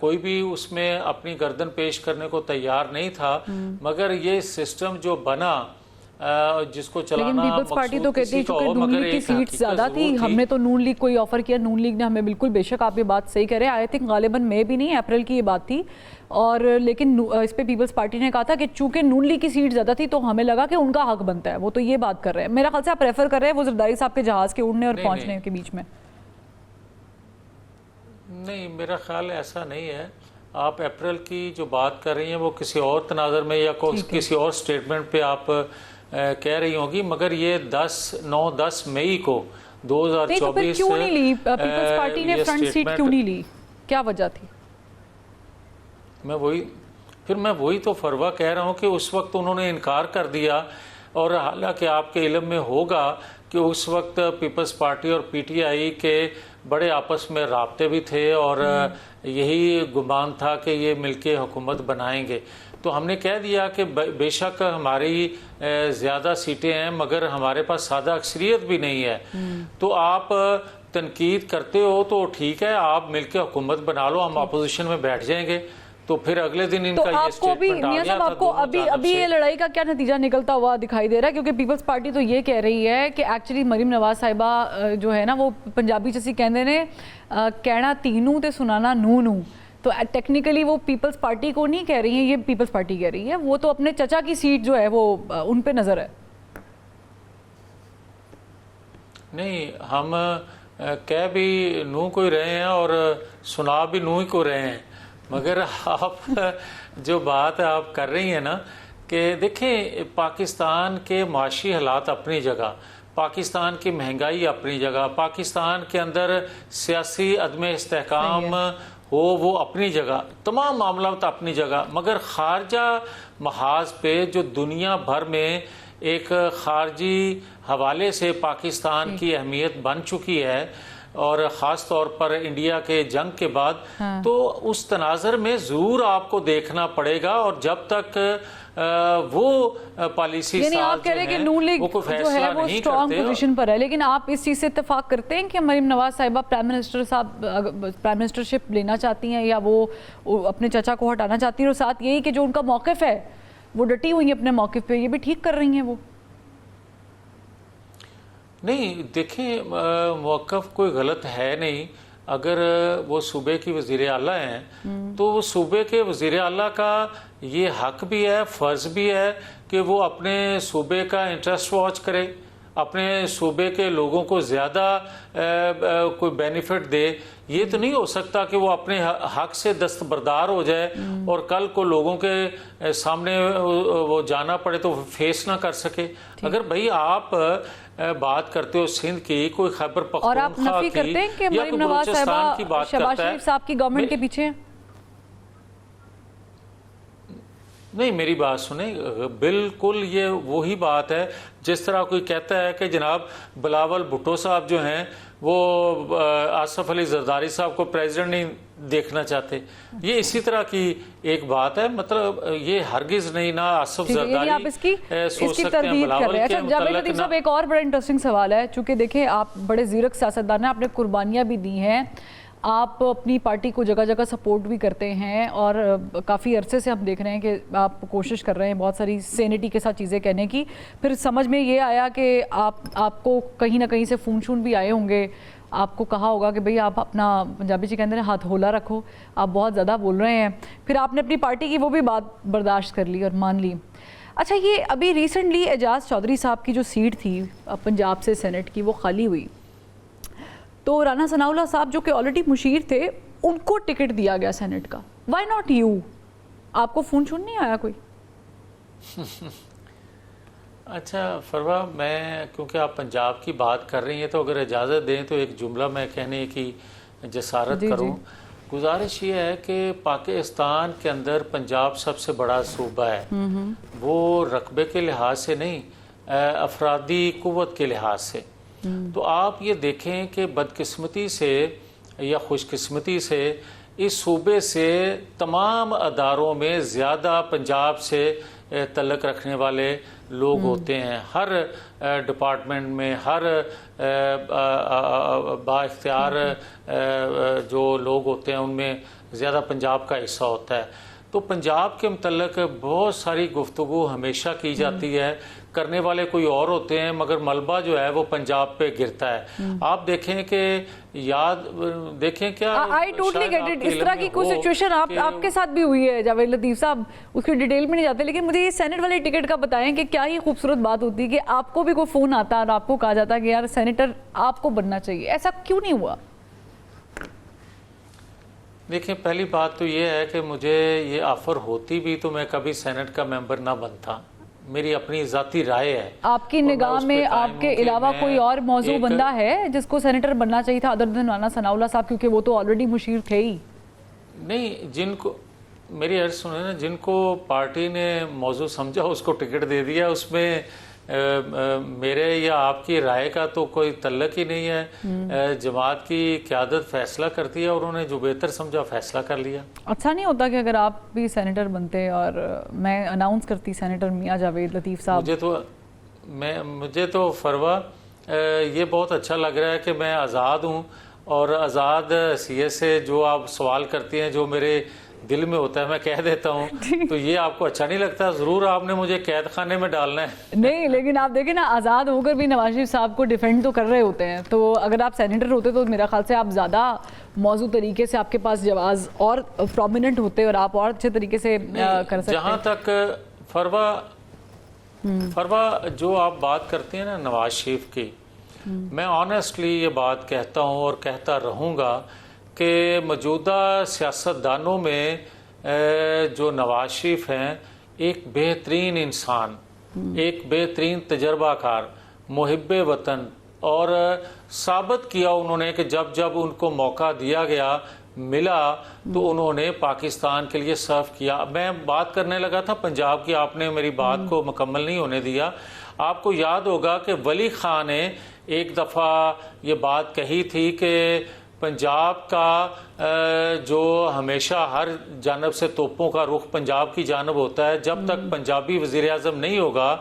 کوئی بھی اس میں اپنی گردن پیش کرنے کو تیار نہیں تھا، مگر یہ سسٹم جو بنا جس کو لیکن چلانا پیپلز پارٹی تو مقصود کہتی ہے کسی کا چونکہ ہو، نون مگر لیگ کی ایک سیٹ حقیقت زیادہ تھی، ضرور ہم نے تو نون لیگ کو ہی آفر کیا، نون لیگ نے ہمیں بالکل، بے شک آپ یہ بات صحیح کہہ رہے ہیں، آئی تھنک غالباً مئی بھی نہیں اپریل کی یہ بات تھی، اور لیکن اس پہ پیپلز پارٹی نے کہا تھا کہ چونکہ نون لیگ کی سیٹ زیادہ تھی تو ہمیں لگا کہ ان کا حق بنتا ہے، وہ تو یہ بات کر رہے ہیں، میرا خیال سے آپ ریفر کر رہے ہیں وہ زرداری صاحب کے جہاز کے اڑنے اور پہنچنے کے بیچ میں۔ نہیں، میرا خیال ایسا نہیں ہے، آپ اپریل کی جو بات کر رہی ہیں وہ کسی اور تناظر میں یا کسی اور سٹیٹمنٹ پہ آپ کہہ رہی ہوں گی، مگر یہ 10 مئی کو 2024 تو پھر کیوں نہیں لی پیپلز پارٹی نے فرنٹ سیٹ کیوں نہیں لی، کیا وجہ تھی؟ میں وہی تو فروا کہہ رہا ہوں کہ اس وقت انہوں نے انکار کر دیا، اور حالانکہ آپ کے علم میں ہوگا کہ اس وقت پیپلز پارٹی اور پی ٹی آئی کے بڑے آپس میں رابطے بھی تھے، اور یہی گمان تھا کہ یہ مل کے حکومت بنائیں گے، تو ہم نے کہہ دیا کہ بے شک ہماری زیادہ سیٹیں ہیں مگر ہمارے پاس سادہ اکثریت بھی نہیں ہے، تو آپ تنقید کرتے ہو تو ٹھیک ہے، آپ مل کے حکومت بنا لو، ہم اپوزیشن میں بیٹھ جائیں گے، تو پھر اگلے دن ان کا یہ سٹیٹمنٹ آ گیا تھا۔ آپ کو ابھی یہ لڑائی کا کیا نتیجہ نکلتا ہوا دکھائی دے رہا ہے؟ کیونکہ پیپلز پارٹی تو یہ کہہ رہی ہے کہ ایکچولی مریم نواز صاحبہ جو ہے نا وہ پنجابی جیسی کہندے نے کہنا تینوں تے سنانا نو، تو ٹیکنیکلی وہ پیپلز پارٹی کو نہیں کہہ رہی ہیں، یہ پیپلز پارٹی کہہ رہی ہے، وہ تو اپنے چچا کی سیٹ جو ہے وہ ان پہ نظر ہے۔ نہیں، ہم کہہ بھی نو کو ہی رہے ہیں اور سنا بھی نو ہی کو رہے ہیں، مگر آپ جو بات آپ کر رہی ہیں نا کہ دیکھیں پاکستان کے معاشی حالات اپنی جگہ، پاکستان کی مہنگائی اپنی جگہ، پاکستان کے اندر سیاسی عدم استحکام ہو وہ اپنی جگہ، تمام معاملات اپنی جگہ، مگر خارجہ محاذ پہ جو دنیا بھر میں ایک خارجی حوالے سے پاکستان کی اہمیت بن چکی ہے، اور خاص طور پر انڈیا کے جنگ کے بعد، تو اس تناظر میں ضرور آپ کو دیکھنا پڑے گا، اور جب تک وہ پالیسی یعنی آپ کہہ رہے ہیں کہ نون لیگ جو ہے وہ اسٹرانگ پوزیشن پر ہے، لیکن آپ اس چیز سے اتفاق کرتے ہیں کہ مریم نواز صاحبہ پرائم منسٹرشپ لینا چاہتی ہیں یا وہ اپنے چچا کو ہٹانا چاہتی ہیں، اور ساتھ یہی کہ جو ان کا موقف ہے وہ ڈٹی ہوئی ہیں اپنے موقف پہ، یہ بھی ٹھیک کر رہی ہیں وہ؟ نہیں، دیکھیں موقف کوئی غلط ہے نہیں، اگر وہ صوبے کی وزیر اعلیٰ ہیں تو وہ صوبے کے وزیر اعلیٰ کا یہ حق بھی ہے، فرض بھی ہے کہ وہ اپنے صوبے کا انٹرسٹ واچ کرے، اپنے صوبے کے لوگوں کو زیادہ کوئی بینیفٹ دے۔ یہ تو نہیں ہو سکتا کہ وہ اپنے حق سے دستبردار ہو جائے اور کل کو لوگوں کے سامنے وہ جانا پڑے تو فیس نہ کر سکے۔ اگر بھئی آپ بات کرتے ہو سندھ کی، کوئی خیبر اور آپ پختونخوا نفی کرتے ہیں کہ کی یا مریم کوئی نواز بلوچستان کی صاحبہ بات شہباز کرتا ہے، شریف صاحب کی گورنمنٹ کے پیچھے ہیں؟ نہیں، میری بات سنیں، بالکل یہ وہی بات ہے جس طرح کوئی کہتا ہے کہ جناب بلاول بھٹو صاحب جو ہیں وہ آصف علی زرداری صاحب کو پریزیڈنٹ نہیں دیکھنا چاہتے، یہ اسی طرح کی ایک بات ہے، مطلب یہ ہرگز نہیں، نہ آصف زرداری آپ اس کی سوچ سکتے ہیں بلاول کے اچھا جاوید لطیف صاحب، ایک اور بڑا انٹرسٹنگ سوال ہے، چونکہ دیکھیں آپ بڑے زیرک سیاستدان ہیں، آپ نے قربانیاں بھی دی ہیں، آپ اپنی پارٹی کو جگہ جگہ سپورٹ بھی کرتے ہیں، اور کافی عرصے سے ہم دیکھ رہے ہیں کہ آپ کوشش کر رہے ہیں بہت ساری سینٹی کے ساتھ چیزیں کہنے کی، پھر سمجھ میں یہ آیا کہ آپ کو کہیں نہ کہیں سے فون شون بھی آئے ہوں گے، آپ کو کہا ہوگا کہ بھئی آپ اپنا پنجابی جی کہتے ہیں ہاتھ ہولا رکھو، آپ بہت زیادہ بول رہے ہیں، پھر آپ نے اپنی پارٹی کی وہ بھی بات برداشت کر لی اور مان لی۔ اچھا، یہ ابھی ریسنٹلی اعجاز چودھری صاحب کی جو سیٹ تھی پنجاب سے سینٹ کی وہ خالی ہوئی، تو رانا ثناء اللہ صاحب جو کہ آلریڈی مشیر تھے ان کو ٹکٹ دیا گیا سینٹ کا، وائی ناٹ یو؟ آپ کو فون شون نہیں آیا کوئی؟ اچھا فروا، میں کیونکہ آپ پنجاب کی بات کر رہی ہیں تو اگر اجازت دیں تو ایک جملہ میں کہنے کی جسارت کروں۔ گزارش یہ ہے کہ پاکستان کے اندر پنجاب سب سے بڑا صوبہ ہے، وہ رقبے کے لحاظ سے نہیں، افرادی قوت کے لحاظ سے، تو آپ یہ دیکھیں کہ بدقسمتی سے یا خوش قسمتی سے اس صوبے سے تمام اداروں میں زیادہ پنجاب سے تعلق رکھنے والے لوگ ہوتے ہیں، ہر ڈپارٹمنٹ میں ہر با اختیار جو لوگ ہوتے ہیں ان میں زیادہ پنجاب کا حصہ ہوتا ہے، تو پنجاب کے متعلق بہت ساری گفتگو ہمیشہ کی جاتی ہے، کرنے والے کوئی اور ہوتے ہیں مگر ملبہ جو ہے وہ پنجاب پہ گرتا ہے۔ آپ دیکھیں کہ دیکھیں کیا آئی ٹوٹلی گیٹ اٹ، اس طرح کی کوئی سچویشن آپ کے ساتھ بھی ہوئی ہے جاوید لطیف صاحب، اس کی ڈیٹیل میں نہیں جاتے، لیکن مجھے یہ سینٹ والے ٹکٹ کا بتائیں کہ کیا ہی خوبصورت بات ہوتی ہے کہ آپ کو بھی کوئی فون آتا اور آپ کو کہا جاتا کہ یار سینیٹر آپ کو بننا چاہیے، ایسا کیوں نہیں ہوا؟ دیکھیں پہلی بات تو یہ ہے کہ مجھے یہ آفر ہوتی بھی تو میں کبھی سینٹ کا ممبر نہ بنتا، میری اپنی ذاتی رائے ہے۔ آپ کی نگاہ میں آپ کے علاوہ کوئی اور موضوع بندہ ہے جس کو سینیٹر بننا چاہیے تھا ادر دین مولانا ثناء اللہ صاحب، کیونکہ وہ تو آلریڈی مشیر تھے ہی؟ نہیں، جن کو میری عرض سنیں نا، جن کو پارٹی نے موضوع سمجھا اس کو ٹکٹ دے دیا، اس میں میرے یا آپ کی رائے کا تو کوئی تعلق ہی نہیں ہے۔ جماعت کی قیادت فیصلہ کرتی ہے اور انہوں نے جو بہتر سمجھا فیصلہ کر لیا۔ اچھا نہیں ہوتا کہ اگر آپ بھی سینیٹر بنتے اور میں اناؤنس کرتی سینیٹر میاں جاوید لطیف صاحب؟ مجھے تو فروا یہ بہت اچھا لگ رہا ہے کہ میں آزاد ہوں، اور آزاد حیثیت سے جو آپ سوال کرتی ہیں جو میرے دل میں ہوتا ہے میں کہہ دیتا ہوں، تو یہ آپ کو اچھا نہیں لگتا؟ ضرور آپ نے مجھے قید خانے میں ڈالنا ہے۔ نہیں، لیکن آپ دیکھیں نا، آزاد ہو کر بھی نواز شریف صاحب کو ڈیفینڈ تو کر رہے ہوتے ہیں، تو اگر آپ سینیٹر ہوتے تو میرا خیال سے آپ زیادہ موضوع طریقے سے آپ کے پاس جواز اور پرومیننٹ ہوتے اور آپ اور اچھے طریقے سے کر سکتے۔ جہاں تک فروا جو آپ بات کرتے ہیں نا نواز شریف کی، میں آنیسٹلی یہ بات کہتا ہوں اور کہتا رہوں گا کہ موجودہ سیاستدانوں میں جو نواز شریف ہیں، ایک بہترین انسان، ایک بہترین تجربہ کار، محب وطن، اور ثابت کیا انہوں نے کہ جب جب ان کو موقع دیا گیا ملا تو انہوں نے پاکستان کے لیے سرو کیا۔ میں بات کرنے لگا تھا پنجاب کی، آپ نے میری بات کو مکمل نہیں ہونے دیا۔ آپ کو یاد ہوگا کہ ولی خان نے ایک دفعہ یہ بات کہی تھی کہ پنجاب کا جو ہمیشہ ہر جانب سے توپوں کا رخ پنجاب کی جانب ہوتا ہے، جب تک پنجابی وزیر اعظم نہیں ہوگا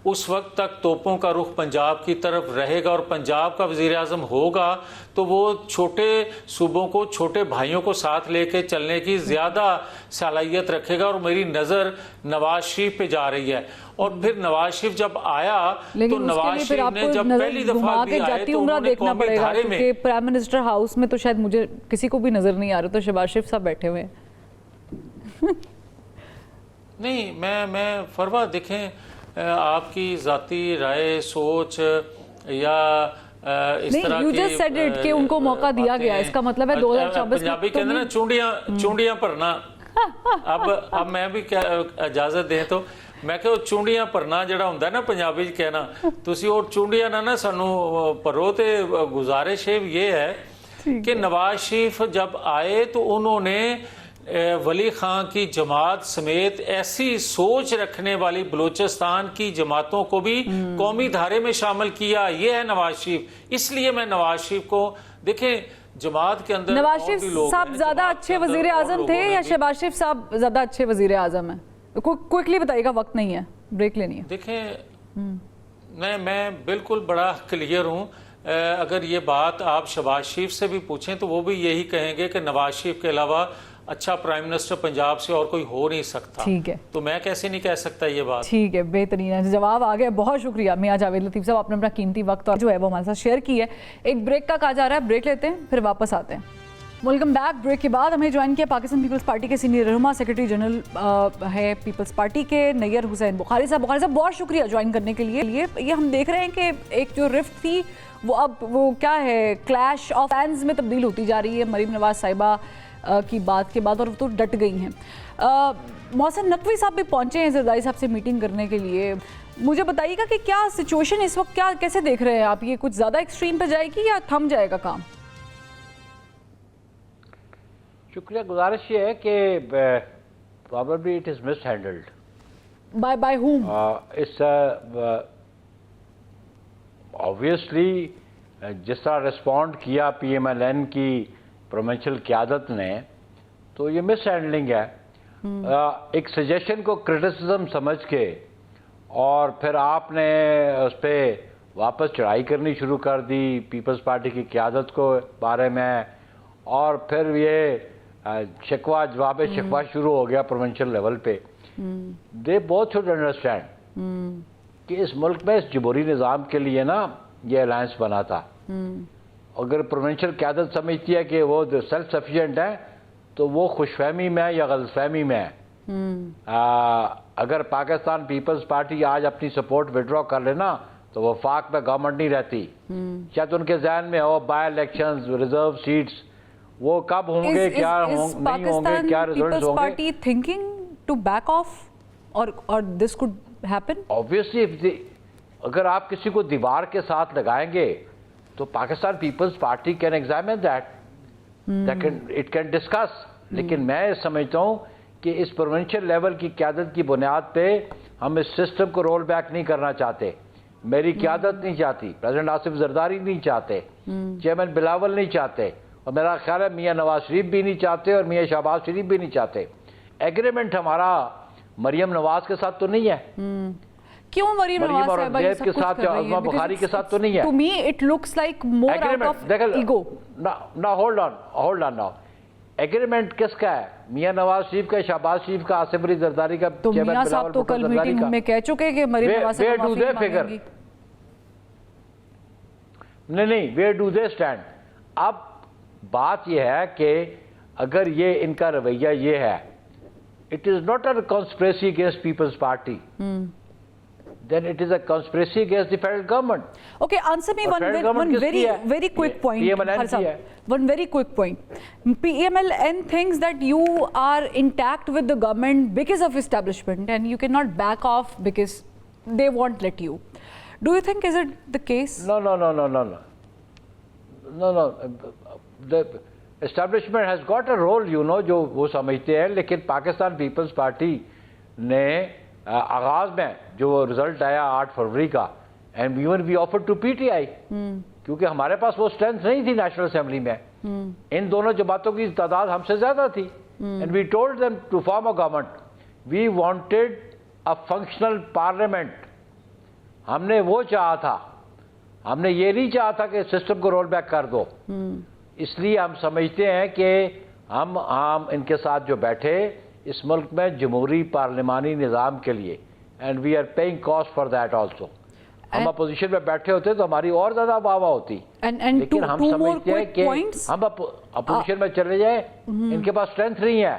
اس وقت تک توپوں کا رخ پنجاب کی طرف رہے گا، اور پنجاب کا وزیر اعظم ہوگا تو وہ چھوٹے صوبوں کو، چھوٹے بھائیوں کو ساتھ لے کے چلنے کی زیادہ صلاحیت رکھے گا، اور میری نظر نواز شریف پہ جا رہی ہے۔ اور پھر نواز شریف جب آیا تو نواز شریف نے جب پہلی دفعہ بھی آئے تو انہوں نے قومی دھارے میں، کیونکہ پرائم منسٹر ہاؤس میں تو شاید مجھے کسی کو بھی نظر نہیں آ رہا، تو شہباز شریف صاحب بیٹھے ہوئے ہیں۔ نہیں، میں فروا دیکھیں آپ کی ذاتی رائے، سوچ یا اس طرح کی کہ ان کو موقع دیا گیا، اس کا مطلب ہے 2024 پنجابی کے اندر نا چونڈیاں بھرنا۔ اب میں بھی اجازت دیں تو میں کہ چونڈیاں بھرنا جڑا ہوندا ہے نا پنجابی چ کہنا، تسی اور چونڈیاں نہ سانو بھرو۔ تے گزارش یہ ہے کہ نواز شریف جب آئے تو انہوں نے ولی خان کی جماعت سمیت ایسی سوچ رکھنے والی بلوچستان کی جماعتوں کو بھی قومی دھارے میں شامل کیا۔ یہ ہے نواز شریف۔ اس لیے میں نواز شریف کو دیکھیں، جماعت کے اندر نواز شریف صاحب زیادہ اچھے وزیر اعظم تھے یا شہباز شریف صاحب زیادہ اچھے وزیر اعظم ہیں؟ کوئکلی بتائیے گا، وقت نہیں ہے، بریک لینی ہے۔ دیکھیں میں بالکل بڑا کلیئر ہوں، اگر یہ بات آپ شہباز شریف سے بھی پوچھیں تو وہ بھی یہی کہیں گے کہ نواز شریف کے علاوہ اچھا پرائم منسٹر پنجاب سے اور کوئی ہو نہیں سکتا۔ ٹھیک ہے، تو میں کیسے نہیں کہہ سکتا یہ بات؟ ٹھیک ہے، بہترین ہے، جواب آ گیا۔ بہت شکریہ میاں جاوید لطیف صاحب، آپ نے اپنا قیمتی وقت اور جو ہے وہ ہمارے ساتھ شیئر کی ہے۔ ایک بریک کا کہا جا رہا ہے، بریک لیتے ہیں پھر واپس آتے ہیں۔ Welcome back. بریک کے بعد ہمیں جوائن کیا پاکستان پیپلز پارٹی کے سینئر رہنما، سیکرٹری جنرل ہے پیپلز پارٹی کے، نیئر حسین بخاری صاحب۔ بخاری صاحب بہت شکریہ جوائن کرنے کے لیے۔ یہ ہم دیکھ رہے ہیں کہ ایک جو رفٹ تھی وہ اب وہ کیا ہے، کلیش آف فینز میں تبدیل ہوتی جا رہی ہے مریم نواز صاحبہ کی بات کے بعد، اور وہ تو ڈٹ گئی ہیں۔ محسن نقوی صاحب بھی پہنچے ہیں زرداری صاحب سے میٹنگ کرنے کے لیے۔ مجھے بتائیے گا کہ کیا سچویشن اس وقت کیسے دیکھ رہے ہیں آپ؟ یہ کچھ زیادہ ایکسٹریم پہ جائے گی یا تھم جائے گا کام؟ شکریہ۔ گزارش یہ ہے کہ probably it is mishandled. By whom? It's obviously جس طرح ریسپونڈ کیا پی ایم ایل این کی پروونشل قیادت نے، تو یہ مس ہینڈلنگ ہے۔ ایک سجیشن کو کرٹیسزم سمجھ کے اور پھر آپ نے اس پہ واپس چڑھائی کرنی شروع کر دی پیپلز پارٹی کی قیادت کو بارے میں، اور پھر یہ شکوہ جواب شکوہ شروع ہو گیا پروونشل لیول پہ. دے بوتھ شوڈ انڈرسٹینڈ کہ اس ملک میں اس جمہوری نظام کے لیے نا یہ الائنس بنا تھا. اگر پروونشل قیادت سمجھتی ہے کہ وہ سیلف سفیشینٹ ہے تو وہ خوش فہمی میں یا غلط فہمی میں ہے. اگر پاکستان پیپلز پارٹی آج اپنی سپورٹ وڈرا کر لینا تو وہ وفاق میں گورنمنٹ نہیں رہتی. شاید ان کے ذہن میں ہو بائی الیکشنز، ریزرو سیٹس، وہ کب ہوں گے، کیا نہیں ہوں گے، کیا ریزلٹس ہوں گے. Party thinking to back off اور دس کوڈ ہیپن؟ obviously اگر آپ کسی کو دیوار کے ساتھ لگائیں گے تو Pakistan Peoples Party can examine that, it can discuss. لیکن میں سمجھتا ہوں کہ اس پروونشل لیول کی قیادت کی بنیاد پہ ہم اس سسٹم کو رول بیک نہیں کرنا چاہتے. میری قیادت نہیں چاہتی، پریزیڈنٹ آصف زرداری نہیں چاہتے، چیئرمین بلاول نہیں چاہتے، اور میرا خیال ہے میاں نواز شریف بھی نہیں چاہتے اور میاں شہباز شریف بھی نہیں چاہتے. ایگریمنٹ ہمارا مریم نواز کے ساتھ تو نہیں ہے. کیوں مریم نواز صاحبہ یہ سب کچھ کر رہی ہے؟ بخاری کے ساتھ تو نہیں ہے. To me it looks like more out of ego. Now hold on now. Agreement کس کا ہے؟ میاں نواز شریف کا، شہباز شریف کا، آصف علی زرداری کا، تو میاں صاحب تو کل میٹنگ میں کہہ چکے کہ مریم نواز سے معافی مانگیں گی. نہیں where do they stand؟ اب بات یہ ہے کہ اگر یہ ان کا رویہ یہ ہے، it is not a conspiracy against People's Party. Then it is a conspiracy against the federal government. Okay, answer me one very quick point. One very quick point. PMLN thinks that you are intact with the government because of establishment and you cannot back off because they won't let you. Do you think is it the case? No. The establishment has got a role, جو وہ سمجھتے ہیں. لیکن Pakistan Peoples party نے آغاز میں جو result آیا 8 فروری کا، and even we offer to P T I, کیونکہ ہمارے پاس وہ اسٹرینتھ نہیں تھی نیشنل اسمبلی میں. ان دونوں جماعتوں کی تعداد ہم سے زیادہ تھی. And we told them to form a government. We wanted a functional parliament. ہم نے وہ چاہا تھا، ہم نے یہ نہیں چاہا تھا کہ سسٹم کو رول بیک کر دو. اس لیے ہم سمجھتے ہیں کہ ہم ان کے ساتھ جو بیٹھے اس ملک میں جمہوری پارلیمانی نظام کے لیے، and we are paying cost for that also. ہم اپوزیشن میں بیٹھے ہوتے تو ہماری اور زیادہ واہ واہ ہوتی. لیکن ہم سمجھتے ہیں کہ ہم اپوزیشن میں چلے جائیں، ان کے پاس اسٹرینتھ نہیں ہے،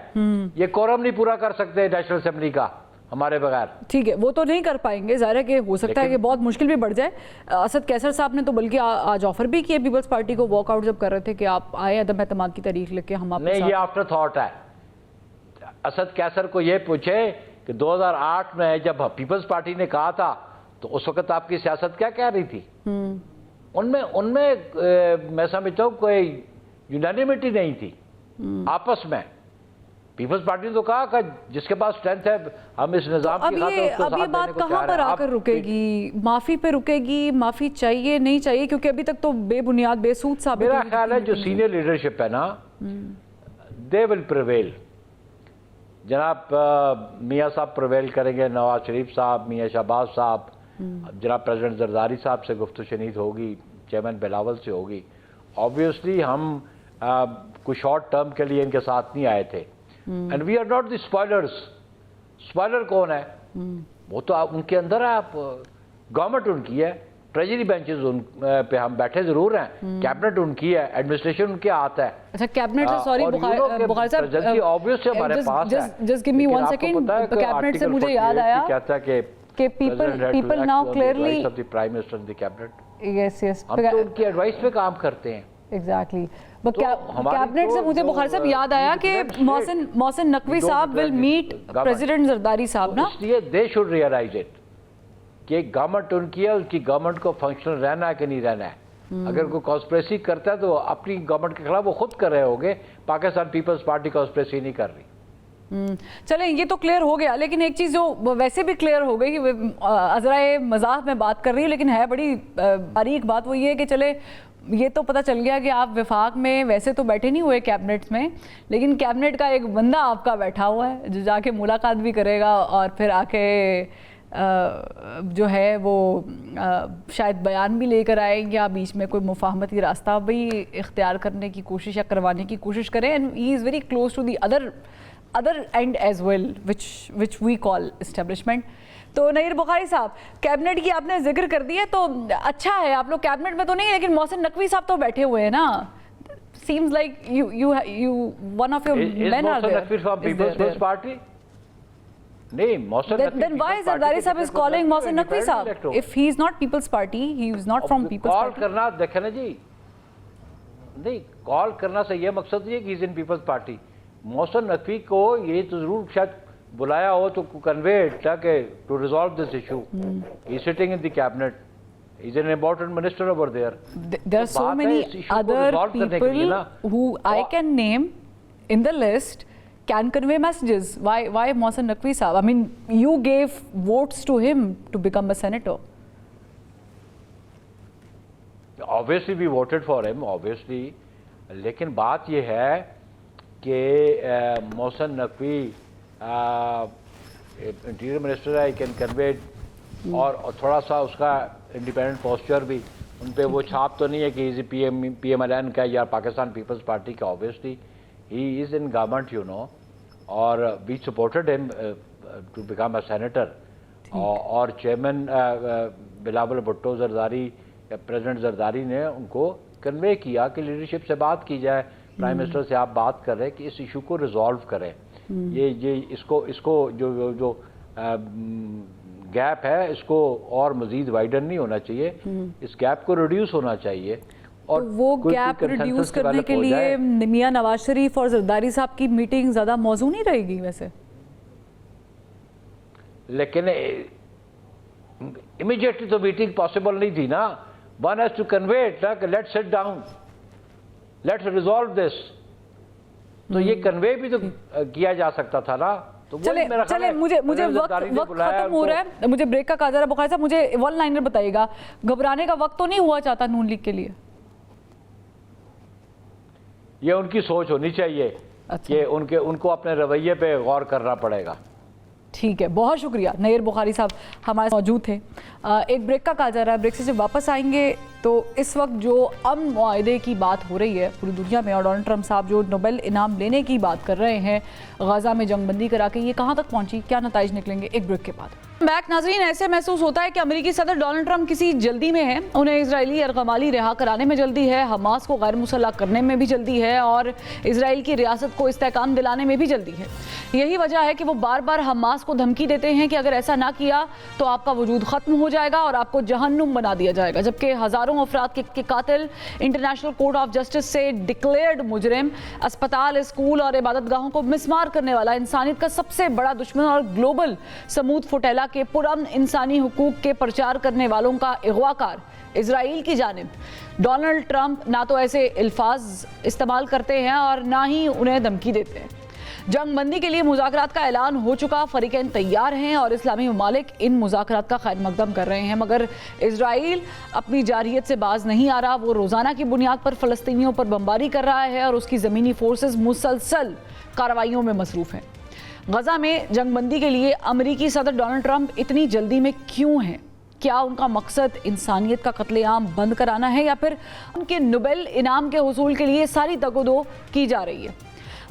یہ کورم نہیں پورا کر سکتے نیشنل اسمبلی کا ہمارے بغیر. ٹھیک ہے، وہ تو نہیں کر پائیں گے، ظاہر ہے کہ ہو سکتا ہے کہ بہت مشکل بھی بڑھ جائے. اسد کیسر صاحب نے تو بلکہ آج آفر بھی کیا پیپلز پارٹی کو، واک آؤٹ جب کر رہے تھے کہ آپ آئے عدم اعتماد کی تاریخ لکھ کے ہم آپ نہیں. یہ آفٹر تھاٹ ہے. اسد کیسر کو یہ پوچھے کہ 2008 میں جب پیپلز پارٹی نے کہا تھا تو اس وقت آپ کی سیاست کیا کہہ رہی تھی؟ ان میں میں سمجھتا ہوں کوئی یونانیمٹی نہیں تھی آپس میں. پیپلز پارٹی نے تو کہا کہ جس کے پاس اسٹرینتھ ہے ہم اس نظام کی خاطر اس کو ساتھ دینے کو تیار ہیں. اب یہ بات کہاں پر آ کر رکے گی؟ معافی پہ رکے گی؟ معافی چاہیے نہیں چاہیے؟ کیونکہ ابھی تک تو بے بنیاد بے سود ثابت. میرا خیال ہے جو سینئر لیڈرشپ ہے نا، دے ول پریویل. جناب میاں صاحب پریویل کریں گے، نواز شریف صاحب، میاں شہباز صاحب، جناب پریزیڈنٹ زرداری صاحب سے گفت و شنید ہوگی، چیئرمین بلاول سے ہوگی. آبویسلی ہم کچھ شارٹ ٹرم کے لیے ان کے ساتھ نہیں آئے تھے. And we are not the spoilers. Spoiler کون ہے؟ وہ تو ان کے اندر ہے. آپ گورنمنٹ ان کی ہے، ٹریجری بینچز پہ ہم بیٹھے ضرور ہیں، کیبنٹ ان کی ہے، ایڈمنسٹریشن ان کے ہاتھ ہے. اچھا کیبنٹ سے، سوری بخاری صاحب، آبویس ہمارے پاس ہے. Just give me one second. Cabinet سے مجھے یاد آیا کہتا ہے کہ people now clearly prime minister the cabinet. Yes ہم تو ان کی ایڈوائس پہ کام کرتے ہیں. ایگزیکٹلی. کیبنٹ سے مجھے بخاری صاحب یاد آیا کہ محسن نقوی صاحب ول میٹ پریزیڈنٹ زرداری صاحب نا. اس لیے دے شوڈ ریئلائز اٹ کہ گورنمنٹ ان کی ہے، اس کی گورنمنٹ کو فنکشنل رہنا ہے کہ نہیں رہنا ہے. اگر کوئی کانسپریسی کرتا ہے تو اپنی گورنمنٹ کے خلاف وہ خود کر رہے ہوں گے. پاکستان پیپلز پارٹی کانسپریسی نہیں کر رہی. چلیں یہ تو کلیئر ہو گیا. لیکن ایک چیز جو ویسے بھی کلیئر ہو گئی، عذرائے مزاح میں بات کر رہی ہے لیکن ہے بڑی باریک بات، وہ یہ ہے کہ چلے یہ تو پتہ چل گیا کہ آپ وفاق میں ویسے تو بیٹھے نہیں ہوئے کیبنٹ میں، لیکن کیبنٹ کا ایک بندہ آپ کا بیٹھا ہوا ہے جو جا کے ملاقات بھی کرے گا اور پھر آ کے جو ہے وہ شاید بیان بھی لے کر آئے یا بیچ میں کوئی مفاہمتی راستہ بھی اختیار کرنے کی کوشش یا کروانے کی کوشش کریں. And he is very close to the other and as well which we call establishment. تو نیر بخاری صاحب، کیبنٹ کی آپ نے ذکر کر دی ہے تو اچھا ہے، آپ لوگ کیبنٹ میں تو نہیں، لیکن محسن نقوی صاحب تو بیٹھے ہوئے ہیں نا. seems like you one of your men are there. Is from People's First Party? نہیں، Mohsin Naqvi. Then why Zardari صاحب is calling محسن نقوی صاحب if he is not People's Party, he is not from People's call Party. کرنا دیکھیں نا جی، نہیں کال کرنا سے یہ مقصد نہیں ہے کہ از in people's party. Mohsin Naqvi کو یہ تو ضرور شاید بلایا ہو تو کنوے تاکہ to resolve this issue. He is sitting in the cabinet. He is an important minister over there. There are so many other people who I can name in the list can convey messages. Why Mohsen Naqvi Sahab? I mean, you gave votes to him to become a senator. Obviously we voted for him, obviously. لیکن بات یہ ہے کہ Mohsin Naqvi interior minister ہے, he can convey اور تھوڑا سا اس کا انڈیپینڈنٹ پوسچر بھی ان پہ وہ چھاپ تو نہیں ہے کہ پی ایم ایل این کا یا پاکستان پیپلز پارٹی کا. Obviously he is in government you know, اور we supported him to become a senator. اور چیئرمین بلاول بھٹو زرداری, پریزیڈنٹ زرداری نے ان کو کنوے کیا کہ لیڈرشپ سے بات کی جائے, پرائم منسٹر سے آپ بات کر رہے کہ اس ایشو کو ریزالو کریں. یہ اس کو جو گیپ ہے اس کو اور مزید وائڈن نہیں ہونا چاہیے, اس گیپ کو ریڈیوس ہونا چاہیے. اور وہ گیپ ریڈیوس کرنے کے لیے میاں نواز شریف اور زرداری صاحب کی میٹنگ زیادہ موزوں نہیں رہے گی ویسے؟ لیکن امیڈیٹلی تو میٹنگ پاسبل نہیں تھی نا. One has to convey it, let's sit down, let's resolve this. تو یہ کنوے بھی تو کیا جا سکتا تھا نا. چلے مجھے وقت ختم ہو رہا ہے, مجھے بریک کا کہا جا رہا ہے. بخاری صاحب مجھے ون لائنر بتائیے گا, گھبرانے کا وقت تو نہیں ہوا چاہتا نون لیگ کے لیے؟ یہ ان کی سوچ ہونی چاہیے کہ ان کو اپنے رویے پہ غور کرنا پڑے گا. ٹھیک ہے, بہت شکریہ. نیر بخاری صاحب ہمارے موجود تھے. ایک بریک کا کہا جا رہا ہے, بریک سے جب واپس آئیں گے تو اس وقت جو امن معاہدے کی بات ہو رہی ہے پوری دنیا میں, اور ڈونلڈ ٹرمپ صاحب جو نوبل انعام لینے کی بات کر رہے ہیں غزہ میں جنگ بندی کرا کے, یہ کہاں تک پہنچی, کیا نتائج نکلیں گے؟ ایک بریک کے بعد بیک. ناظرین, ایسے محسوس ہوتا ہے کہ امریکی صدر ڈونلڈ ٹرمپ کسی جلدی میں ہیں. انہیں اسرائیلی ارغمالی رہا کرانے میں جلدی ہے, حماس کو غیر مسلح کرنے میں بھی جلدی ہے, اور اسرائیل کی ریاست کو استحکام دلانے میں بھی جلدی ہے. یہی وجہ ہے کہ وہ بار بار حماس کو دھمکی دیتے ہیں کہ اگر ایسا نہ کیا تو آپ کا وجود ختم ہو جائے گا اور آپ کو جہنم بنا دیا جائے گا. جبکہ ہزاروں افراد کے قاتل, انٹرنیشنل کورٹ آف جسٹس سے ڈکلیئرڈ مجرم, اسپتال, اسکول اور عبادت گاہوں کو مسمار کرنے والا, انسانیت کا سب سے بڑا دشمن اور گلوبل سمود فٹیلا کے پرامن انسانی حقوق کے پرچار کرنے والوں کا اغوا کار اسرائیل کی جانب ڈونلڈ ٹرمپ نہ تو ایسے الفاظ استعمال کرتے ہیں اور نہ ہی انہیں دھمکی دیتے ہیں. جنگ بندی کے لیے مذاکرات کا اعلان ہو چکا, فریقین تیار ہیں اور اسلامی ممالک ان مذاکرات کا خیر مقدم کر رہے ہیں, مگر اسرائیل اپنی جارحیت سے باز نہیں آ رہا. وہ روزانہ کی بنیاد پر فلسطینیوں پر بمباری کر رہا ہے اور اس کی زمینی فورسز مسلسل کارروائیوں میں مصروف ہیں. غزہ میں جنگ بندی کے لیے امریکی صدر ڈونلڈ ٹرمپ اتنی جلدی میں کیوں ہیں؟ کیا ان کا مقصد انسانیت کا قتل عام بند کرانا ہے, یا پھر ان کے نوبل انعام کے حصول کے لیے ساری دگ و دو کی جا رہی ہے؟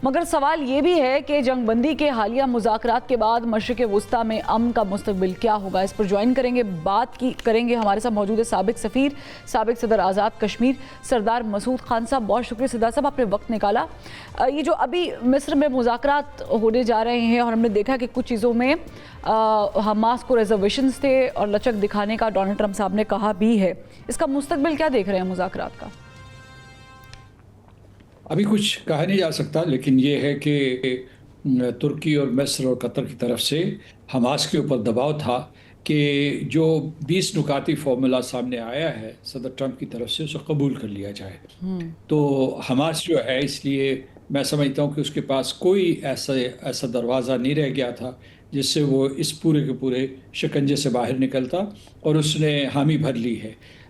مگر سوال یہ بھی ہے کہ جنگ بندی کے حالیہ مذاکرات کے بعد مشرق وسطیٰ میں امن کا مستقبل کیا ہوگا؟ اس پر جوائن کریں گے, بات کریں گے. ہمارے ساتھ موجود ہے سابق سفیر, سابق صدر آزاد کشمیر سردار مسعود خان صاحب. بہت شکریہ سردار صاحب, آپ نے وقت نکالا. یہ جو ابھی مصر میں مذاکرات ہونے جا رہے ہیں اور ہم نے دیکھا کہ کچھ چیزوں میں حماس کو ریزرویشنز تھے اور لچک دکھانے کا ڈونلڈ ٹرمپ صاحب نے کہا بھی ہے, اس کا مستقبل کیا دیکھ رہے ہیں مذاکرات کا؟ ابھی کچھ کہا نہیں جا سکتا, لیکن یہ ہے کہ ترکی اور مصر اور قطر کی طرف سے حماس کے اوپر دباؤ تھا کہ جو 20 نکاتی فارمولا سامنے آیا ہے صدر ٹرمپ کی طرف سے, اسے قبول کر لیا جائے. تو حماس جو ہے, اس لیے میں سمجھتا ہوں کہ اس کے پاس کوئی ایسا دروازہ نہیں رہ گیا تھا جس سے وہ اس پورے کے پورے شکنجے سے باہر نکلتا, اور اس نے حامی بھر لی ہے.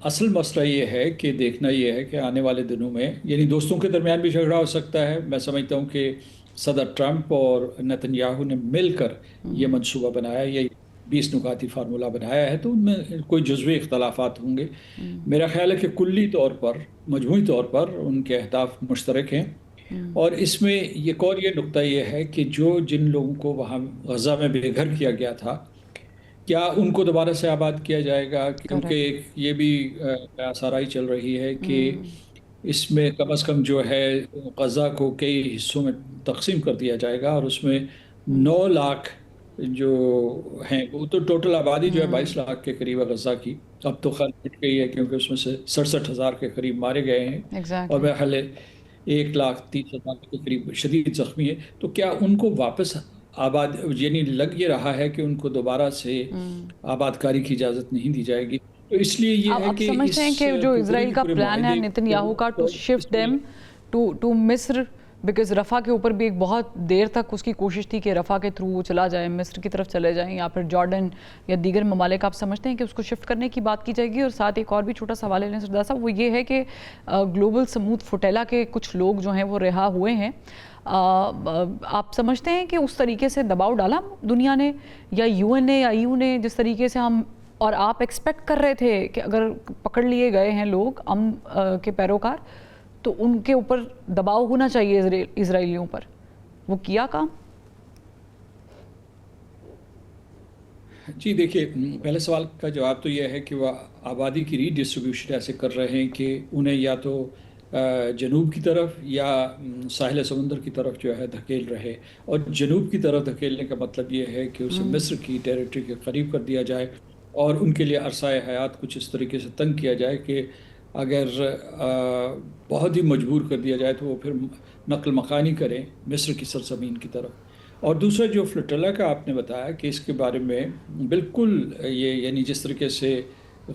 اصل مسئلہ یہ ہے کہ دیکھنا یہ ہے کہ آنے والے دنوں میں یعنی دوستوں کے درمیان بھی جھگڑا ہو سکتا ہے. میں سمجھتا ہوں کہ صدر ٹرمپ اور نتن یاہو نے مل کر یہ منصوبہ بنایا, یہ 20 نکاتی فارمولہ بنایا ہے, تو ان میں کوئی جزوی اختلافات ہوں گے. میرا خیال ہے کہ کلی طور پر, مجموعی طور پر ان کے اہداف مشترک ہیں. اور اس میں ایک اور یہ نقطہ یہ ہے کہ جن لوگوں کو وہاں غزہ میں بے گھر کیا گیا تھا, کیا ان کو دوبارہ سے آباد کیا جائے گا؟ کیونکہ یہ بھی آسرائی چل رہی ہے کہ اس میں کم از کم جو ہے غزہ کو کئی حصوں میں تقسیم کر دیا جائے گا, اور اس میں 9 لاکھ جو ہیں, وہ تو ٹوٹل آبادی جو ہے 22 لاکھ کے قریب ہے غزہ کی. اب تو خیر مٹ گئی ہے کیونکہ اس میں سے 67,000 کے قریب مارے گئے ہیں, اور بہرحال 1,30,000 کے قریب شدید زخمی ہے. تو کیا ان کو واپس آباد, یعنی لگ یہ رہا ہے کہ ان کو دوبارہ سے آباد کاری کی اجازت نہیں دی جائے گی. تو اس لیے یہ ہے کہ سمجھتے ہیں کہ جو اسرائیل کا پلان ہے نتن یاہو کا ٹو شفٹ دیم ٹو مصر, بیکاز رفح کے اوپر بھی ایک بہت دیر تک اس کی کوشش تھی کہ رفح کے تھرو وہ چلا جائے, مصر کی طرف چلے جائیں یا پھر جارڈن یا دیگر ممالک. آپ سمجھتے ہیں کہ اس کو شفٹ کرنے کی بات کی جائے گی؟ اور ساتھ ایک اور بھی چھوٹا سوال ہے سردار صاحب, وہ یہ ہے کہ گلوبل سموتھ فٹیلا کے کچھ لوگ جو ہیں وہ رہا ہوئے ہیں. آپ سمجھتے ہیں کہ اس طریقے سے دباؤ ڈالا دنیا نے, یا یو این اے یا ای یو نے, جس طریقے سے ہم اور آپ ایکسپیکٹ کر رہے تھے کہ اگر پکڑ لیے گئے ہیں لوگ کے پیروکار تو ان کے اوپر دباؤ ہونا چاہیے اسرائیلیوں پر, وہ کیا کام؟ جی دیکھیے, پہلے سوال کا جواب تو یہ ہے کہ وہ آبادی کی ری ڈسٹریبیوشن ایسے کر رہے ہیں کہ انہیں یا تو جنوب کی طرف یا ساحل سمندر کی طرف جو ہے دھکیل رہے. اور جنوب کی طرف دھکیلنے کا مطلب یہ ہے کہ اسے مصر کی ٹیریٹری کے قریب کر دیا جائے, اور ان کے لیے عرصہ حیات کچھ اس طریقے سے تنگ کیا جائے کہ اگر بہت ہی مجبور کر دیا جائے تو وہ پھر نقل مکانی کریں مصر کی سرزمین کی طرف. اور دوسرا جو فلوٹیلا کا آپ نے بتایا کہ اس کے بارے میں بالکل یہ, یعنی جس طریقے سے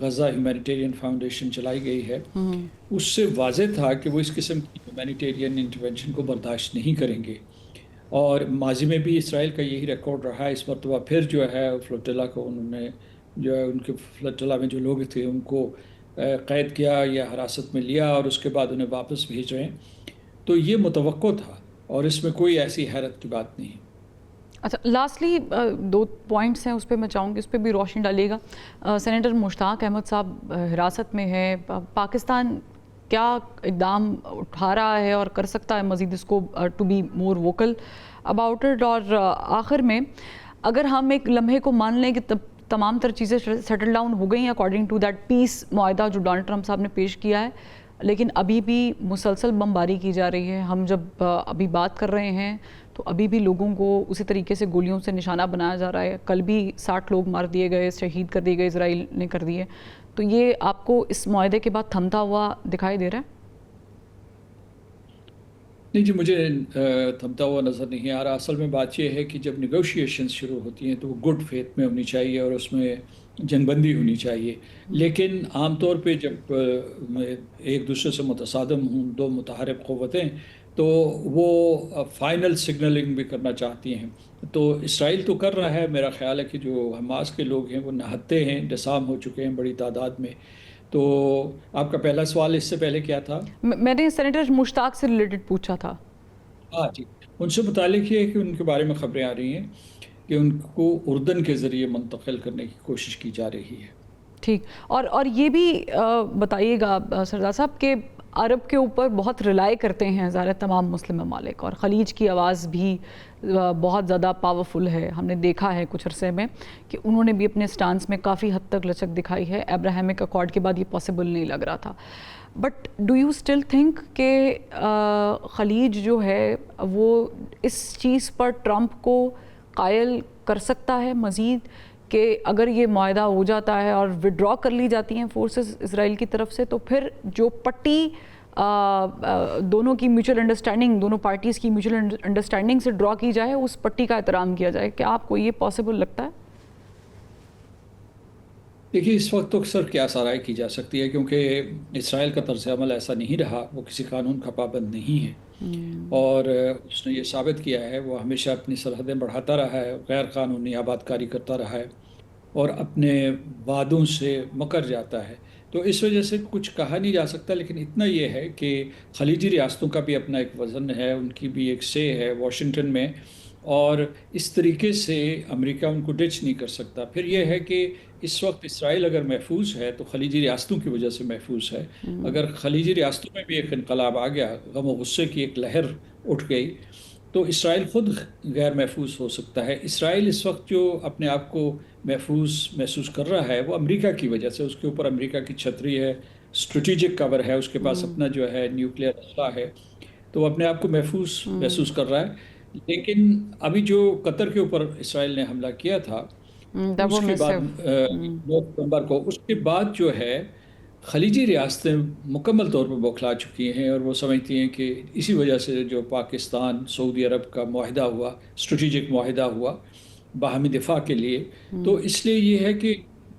غزہ ہیومینیٹیرین فاؤنڈیشن چلائی گئی ہے, اس سے واضح تھا کہ وہ اس قسم کی ہیومینیٹیرین انٹرونشن کو برداشت نہیں کریں گے. اور ماضی میں بھی اسرائیل کا یہی ریکارڈ رہا ہے. اس مرتبہ پھر جو ہے فلوٹیلا کو انہوں نے جو ہے ان کے فلوٹیلا میں جو لوگ تھے ان کو قید کیا یا حراست میں لیا, اور اس کے بعد انہیں واپس بھیج رہے ہیں. تو یہ متوقع تھا, اور اس میں کوئی ایسی حیرت کی بات نہیں. اچھا, لاسٹلی 2 پوائنٹس ہیں, اس پہ میں چاہوں گی اس پہ بھی روشنی ڈالیے گا. سینیٹر مشتاق احمد صاحب حراست میں ہے, پاکستان کیا اقدام اٹھا رہا ہے اور کر سکتا ہے مزید اس کو to be more vocal about it? اور آخر میں اگر ہم ایک لمحے کو مان لیں کہ تمام تر چیزیں سیٹل ڈاؤن ہو گئی ہیں اکارڈنگ ٹو دیٹ پیس معاہدہ جو ڈونلڈ ٹرمپ صاحب نے پیش کیا ہے, لیکن ابھی بھی مسلسل بمباری کی جا رہی ہے. ہم جب ابھی بات کر رہے ہیں تو ابھی بھی لوگوں کو اسی طریقے سے گولیوں سے نشانہ بنایا جا رہا ہے. کل بھی 60 لوگ مار دیے گئے, شہید کر دیے گئے اسرائیل نے کر دیے. تو یہ آپ کو اس معاہدے کے بعد تھمتا ہوا دکھائی دے رہا ہے؟ نہیں جی, مجھے تھمتا ہوا نظر نہیں آ رہا. اصل میں بات یہ ہے کہ جب نیگوشیشنز شروع ہوتی ہیں تو وہ گڈ فیتھ میں ہونی چاہیے اور اس میں جنگ بندی ہونی چاہیے. لیکن عام طور پہ جب ایک دوسرے سے متصادم ہوں 2 متحارب قوتیں, تو وہ فائنل سگنلنگ بھی کرنا چاہتی ہیں. تو اسرائیل تو کر رہا ہے. میرا خیال ہے کہ جو حماس کے لوگ ہیں وہ نہتے ہیں, ڈسام ہو چکے ہیں بڑی تعداد میں. تو آپ کا پہلا سوال اس سے پہلے کیا تھا؟ میں نے سینیٹر مشتاق سے ریلیٹڈ پوچھا تھا. ہاں جی, ان سے متعلق یہ ہے کہ ان کے بارے میں خبریں آ رہی ہیں کہ ان کو اردن کے ذریعے منتقل کرنے کی کوشش کی جا رہی ہے. ٹھیک, اور یہ بھی بتائیے گا سردار صاحب کہ عرب کے اوپر بہت ریلائی کرتے ہیں ظاہر تمام مسلم ممالک, اور خلیج کی آواز بھی بہت زیادہ پاورفل ہے. ہم نے دیکھا ہے کچھ عرصے میں کہ انہوں نے بھی اپنے سٹانس میں کافی حد تک لچک دکھائی ہے. ابراہیمک اکارڈ کے بعد یہ پاسبل نہیں لگ رہا تھا. But do you still think کہ خلیج جو ہے وہ اس چیز پر ٹرمپ کو قائل کر سکتا ہے مزید, کہ اگر یہ معاہدہ ہو جاتا ہے اور وڈرا کر لی جاتی ہیں فورسز اسرائیل کی طرف سے, تو پھر جو پٹی دونوں کی میوچل انڈرسٹینڈنگ, دونوں پارٹیز کی میوچل انڈرسٹینڈنگ سے ڈرا کی جائے, اس پٹی کا احترام کیا جائے. کیا آپ کو یہ پاسبل لگتا ہے؟ دیکھیے, اس وقت تو سر کیا سرائے کی جا سکتی ہے, کیونکہ اسرائیل کا طرز عمل ایسا نہیں رہا. وہ کسی قانون کا پابند نہیں ہے, اور اس نے یہ ثابت کیا ہے وہ ہمیشہ اپنی سرحدیں بڑھاتا رہا ہے, غیر قانونی آباد کاری کرتا رہا ہے, اور اپنے وعدوں سے مکر جاتا ہے. تو اس وجہ سے کچھ کہا نہیں جا سکتا، لیکن اتنا یہ ہے کہ خلیجی ریاستوں کا بھی اپنا ایک وزن ہے، ان کی بھی ایک سے ہے واشنگٹن میں، اور اس طریقے سے امریکہ ان کو ڈچ نہیں کر سکتا۔ پھر یہ ہے کہ اس وقت اسرائیل اگر محفوظ ہے تو خلیجی ریاستوں کی وجہ سے محفوظ ہے۔ اگر خلیجی ریاستوں میں بھی ایک انقلاب آ گیا، غم و غصے کی ایک لہر اٹھ گئی، تو اسرائیل خود غیر محفوظ ہو سکتا ہے۔ اسرائیل اس وقت جو اپنے آپ کو محفوظ محسوس کر رہا ہے وہ امریکہ کی وجہ سے، اس کے اوپر امریکہ کی چھتری ہے، اسٹریٹجک کور ہے، اس کے پاس اپنا جو ہے نیوکلیئر اسلحہ ہے، تو وہ اپنے آپ کو محفوظ محسوس کر رہا ہے۔ لیکن ابھی جو قطر کے اوپر اسرائیل نے حملہ کیا تھا اس کے بعد 9 نومبر کو، اس کے بعد جو ہے خلیجی ریاستیں مکمل طور پر بوکھلا چکی ہیں، اور وہ سمجھتی ہیں کہ اسی وجہ سے جو پاکستان سعودی عرب کا معاہدہ ہوا، اسٹریٹجک معاہدہ ہوا باہمی دفاع کے لیے، تو اس لیے یہ ہے کہ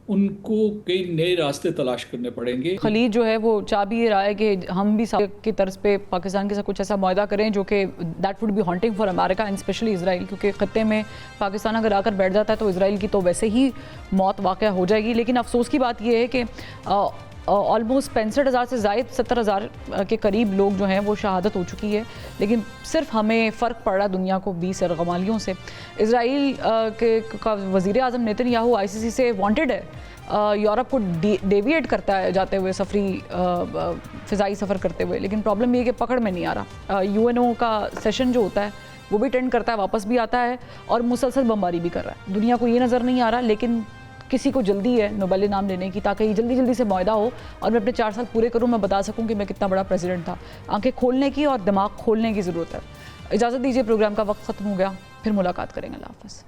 ان کو کئی نئے راستے تلاش کرنے پڑیں گے۔ خلیج جو ہے وہ چاہ بھی یہ رہا ہے کہ ہم بھی کی طرز پہ پاکستان کے ساتھ کچھ ایسا معاہدہ کریں جو کہ that would be haunting for America and especially Israel, کیونکہ خطے میں پاکستان اگر آ کر بیٹھ جاتا ہے تو اسرائیل کی تو ویسے ہی موت واقع ہو جائے گی۔ لیکن افسوس کی بات یہ ہے کہ آلموسٹ 65,000 سے زائد 70,000 کے قریب لوگ جو ہیں وہ شہادت ہو چکی ہے، لیکن صرف ہمیں فرق پڑ رہا ہے دنیا کو 20 ارغمالیوں سے۔ اسرائیل کے وزیر اعظم نیتن یاہو ICC سے وانٹڈ ہے، یورپ کو ڈیویٹ کرتا ہے جاتے ہوئے فضائی سفر کرتے ہوئے، لیکن پرابلم یہ ہے کہ پکڑ میں نہیں آ رہا۔ UNO کا سیشن جو ہوتا ہے وہ بھی اٹینڈ کرتا ہے، واپس بھی آتا ہے اور مسلسل بمباری بھی کر رہا ہے۔ دنیا کو یہ نظر نہیں آ رہا، لیکن کسی کو جلدی ہے نوبل انعام لینے کی، تاکہ یہ جلدی جلدی سے معاہدہ ہو اور میں اپنے 4 سال پورے کروں، میں بتا سکوں کہ میں کتنا بڑا پریزیڈنٹ تھا۔ آنکھیں کھولنے کی اور دماغ کھولنے کی ضرورت ہے۔ اجازت دیجیے، پروگرام کا وقت ختم ہو گیا، پھر ملاقات کریں گے۔ اللہ حافظ۔